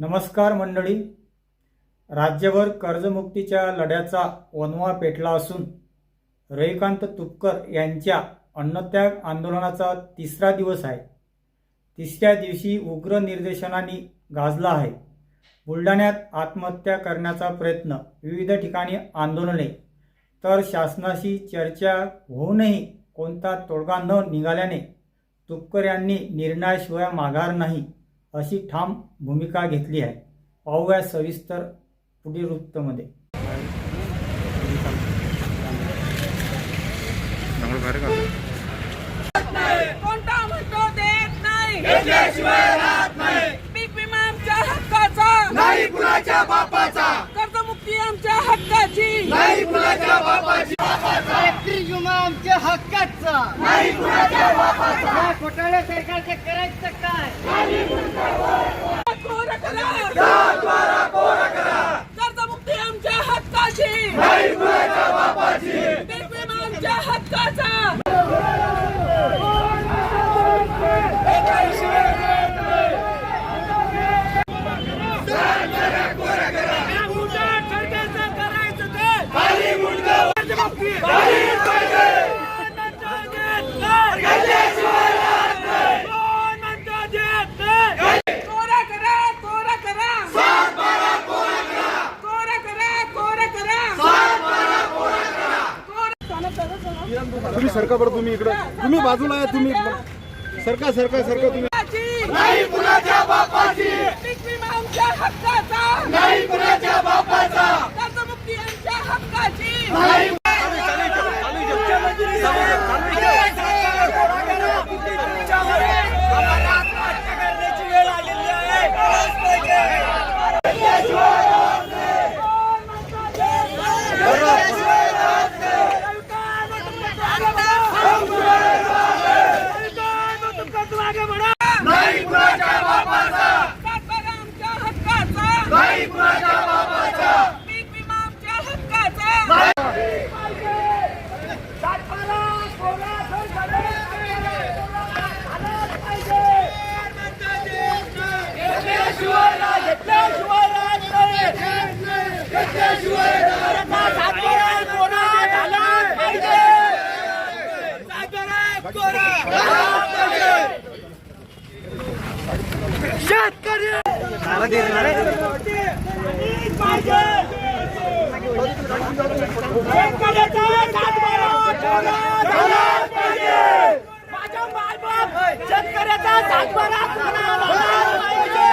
नमस्कार मंडळी. राज्यभर कर्जमुक्तीच्या लढ्याचा वणवा पेटला असून रविकांत तुपकर यांच्या अन्नत्याग आंदोलनाचा तिसरा दिवस आहे. तिसऱ्या दिवशी उग्र निदर्शनांनी गाजला आहे. बुलढाण्यात आत्महत्या करण्याचा प्रयत्न, विविध ठिकाणी आंदोलने, तर शासनाशी चर्चा होऊनही कोणता तोडगा न निघाल्याने तुपकर यांनी निर्णयाशिवाय माघार नाही अशी ठाम भूमिका घेतली आहे. पाहूया सविस्तर पुढील वृत्तामध्ये. कोणता म्हणतो देत नाही, घेतल्याशिवाय राहत नाही. पीक विमा आमच्या हक्काचा, नाही कुणाच्या बापाचा. कर्जमुक्ती आमच्या हक्काची, नाही कुणाच्या बापाची. पीक विमा आमच्या हक्काचा, नाही कुणाच्या बापाचा. घोटाळे सरकारचे करायचं काय? कोरा करा, कोरा करा. कर्जमुक्ती आमच्या हक्काची, नाही कुणाच्या बापाची. पीक विमा आमच्या हक्काचा. तुम्ही सरका बरं, तुम्ही इकडे, तुम्ही बाजूला आहे, तुम्ही सरका तुम्ही. नाही कुणाच्या बापाची. पीक विमा आमच्या हक्काचा, नाही कुणाच्या बापाचा. कर्जमुक्ती आमच्या हक्काची, नाही. नाही कुणाच्या बापाचा. सातबारा आमच्या हक्काचा, नाही कुणाच्या बापाचा. पीक विमा आमच्या हक्काचा. सातबारा कोरा सरकारने आलाच पाहिजे. घेतल्याशिवाय राहत नाही. घेतल्याशिवाय राहत नाही. सातबारा कोरा झालाच पाहिजे. सातबारा कोरा झालाच पाहिजे. शेतकरी शेतकऱ्याचा सातबारा झाला पाहिजे.